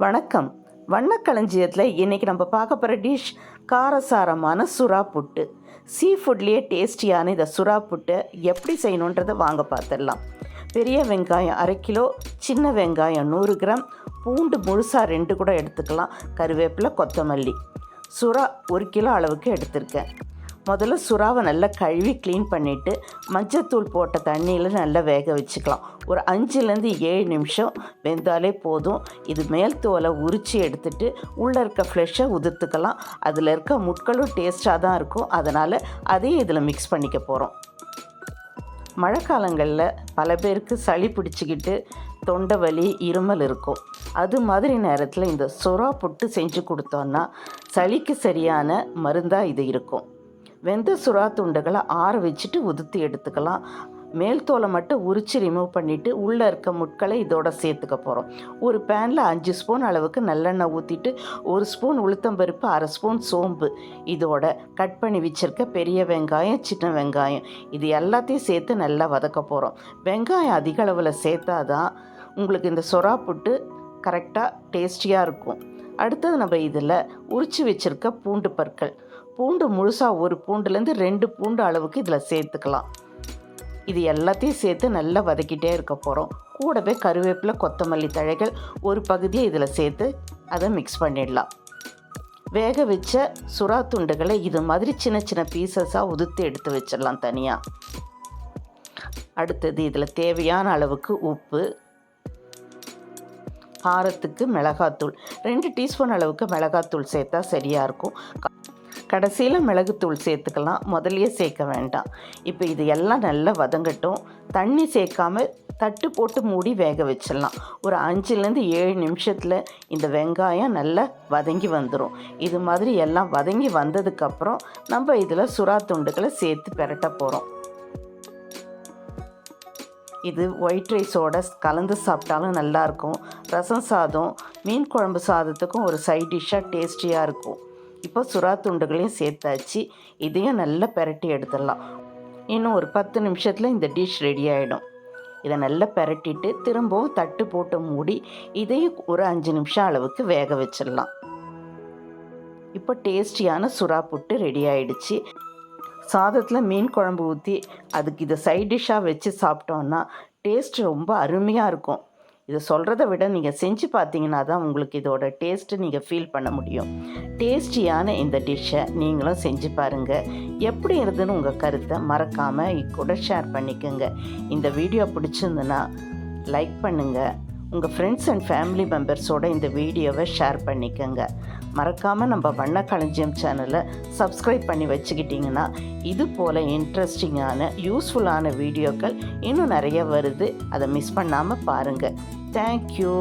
வணக்கம். வண்ணக்களஞ்சியத்தில் இன்றைக்கி நம்ம பார்க்க போகிற டிஷ் காரசாரமான சுறா புட்டு. சீ ஃபுட்லேயே டேஸ்டியான இந்த சுறா புட்டை எப்படி செய்யணுன்றதை வாங்க பார்த்துடலாம். பெரிய வெங்காயம் 1/2 கிலோ, சின்ன வெங்காயம் 100 கிராம், பூண்டு முழுசாக 2 கூட எடுத்துக்கலாம், கருவேப்பிலை, கொத்தமல்லி. சுறா 1 கிலோ அளவுக்கு எடுத்திருக்கேன். முதல்ல சுறாவை நல்லா கழுவி க்ளீன் பண்ணிவிட்டு மஞ்சத்தூள் போட்ட தண்ணியில் நல்லா வேக வச்சுக்கலாம். ஒரு 5லேருந்து 7 நிமிஷம் வெந்தாலே போதும். இது மேல் தோலை உரித்து எடுத்துட்டு உள்ளே இருக்க ஃப்ளெஷ்ஷை உதிர்த்துக்கலாம். அதில் இருக்க முட்களும் டேஸ்ட்டாக தான் இருக்கும், அதனால் அதையும் இதில் மிக்ஸ் பண்ணிக்க போகிறோம். மழைக்காலங்களில் பல பேருக்கு சளி பிடிச்சிக்கிட்டு தொண்டை வலி, இருமல் இருக்கும். அது மாதிரி நேரத்தில் இந்த சுறா புட்டு செஞ்சு கொடுத்தோன்னா சளிக்கு சரியான மருந்தாக இது இருக்கும். வெந்த சுறா துண்டுகளை ஆற வச்சுட்டு உதுத்து எடுத்துக்கலாம். மேல் தோலை மட்டும் உரித்து ரிமூவ் பண்ணிவிட்டு உள்ளே இருக்க முட்களை இதோட சேர்த்துக்க போகிறோம். ஒரு பேனில் 5 ஸ்பூன் அளவுக்கு நல்லெண்ணெய் ஊற்றிட்டு 1 ஸ்பூன் உளுத்தம்பருப்பு, 1/2 ஸ்பூன் சோம்பு, இதோட கட் பண்ணி வச்சுருக்க பெரிய வெங்காயம், சின்ன வெங்காயம், இது எல்லாத்தையும் சேர்த்து நல்லா வதக்க போகிறோம். வெங்காயம் அதிக அளவில் சேர்த்தா தான் உங்களுக்கு இந்த சுறா புட்டு கரெக்டாக டேஸ்டியாக இருக்கும். அடுத்தது நம்ம இதில் உரித்து வச்சுருக்க பூண்டு பற்கள், பூண்டு முழுசாக 1 பூண்டுலேருந்து 2 பூண்டு அளவுக்கு இதில் சேர்த்துக்கலாம். இது எல்லாத்தையும் சேர்த்து நல்லா வதக்கிட்டே இருக்க போகிறோம். கூடவே கருவேப்பிலை, கொத்தமல்லி தழைகள் ஒரு பகுதியை இதில் சேர்த்து அதை மிக்ஸ் பண்ணிடலாம். வேக வச்ச சுறா துண்டுகளை இது மாதிரி சின்ன சின்ன பீசஸாக உதுத்து எடுத்து வச்சிடலாம் தனியாக. அடுத்தது இதில் தேவையான அளவுக்கு உப்பு, காரத்துக்கு மிளகாத்தூள் 2 டீஸ்பூன் அளவுக்கு மிளகாத்தூள் சேர்த்தா சரியாக இருக்கும். கடைசியில் மிளகுத்தூள் சேர்த்துக்கலாம், முதலையே சேர்க்க வேண்டாம். இப்போ இது எல்லாம் நல்லா வதங்கட்டும். தண்ணி சேர்க்காம தட்டு போட்டு மூடி வேக வச்சிடலாம். ஒரு 5லேருந்து 7 நிமிஷத்தில் இந்த வெங்காயம் நல்லா வதங்கி வந்துடும். இது மாதிரி எல்லாம் வதங்கி வந்ததுக்கப்புறம் நம்ம இதில் சுறா துண்டுகளை சேர்த்து பெரட்ட போகிறோம். இது ஒயிட் ரைஸோட கலந்து சாப்பிட்டாலும் நல்லாயிருக்கும். ரசம் சாதம், மீன் குழம்பு சாதத்துக்கும் ஒரு சைட் டிஷ்ஷாக டேஸ்டியாக இருக்கும். இப்போ சுறா துண்டுகளையும் சேர்த்தாச்சு. இதையும் நல்லா பெரட்டி எடுத்துடலாம். இன்னும் ஒரு 10 நிமிஷத்தில் இந்த டிஷ் ரெடி ஆகிடும். இதை நல்லா பெரட்டிட்டு திரும்பவும் தட்டு போட்டு மூடி இதையும் ஒரு 5 நிமிஷம் அளவுக்கு வேக வச்சிடலாம். இப்போ டேஸ்டியான சுறா புட்டு ரெடி ஆகிடுச்சு. சாதத்தில் மீன் குழம்பு ஊற்றி அதுக்கு இதை சைட் டிஷ்ஷாக வச்சு சாப்பிட்டோன்னா டேஸ்ட் ரொம்ப அருமையாக இருக்கும். இதை சொல்கிறத விட நீங்கள் செஞ்சு பார்த்தீங்கன்னா தான் உங்களுக்கு இதோட டேஸ்ட்டு நீங்கள் ஃபீல் பண்ண முடியும். டேஸ்டியான இந்த டிஷ்ஷை நீங்களும் செஞ்சு பாருங்கள். எப்படி இருந்துன்னு உங்கள் கருத்தை மறக்காமல் கூட ஷேர் பண்ணிக்கோங்க. இந்த வீடியோ பிடிச்சிருந்துன்னா லைக் பண்ணுங்கள். உங்கள் ஃப்ரெண்ட்ஸ் அண்ட் ஃபேமிலி மெம்பர்ஸோட இந்த வீடியோவை ஷேர் பண்ணிக்கோங்க. மறக்காமல் நம்ம வண்ணக்களஞ்சியம் சேனலை சப்ஸ்கிரைப் பண்ணி வச்சுக்கிட்டிங்கன்னா இது போல் இன்ட்ரெஸ்டிங்கான யூஸ்ஃபுல்லான வீடியோக்கள் இன்னும் நிறைய வருது. அதை மிஸ் பண்ணாமல் பாருங்கள். தேங்க்யூ.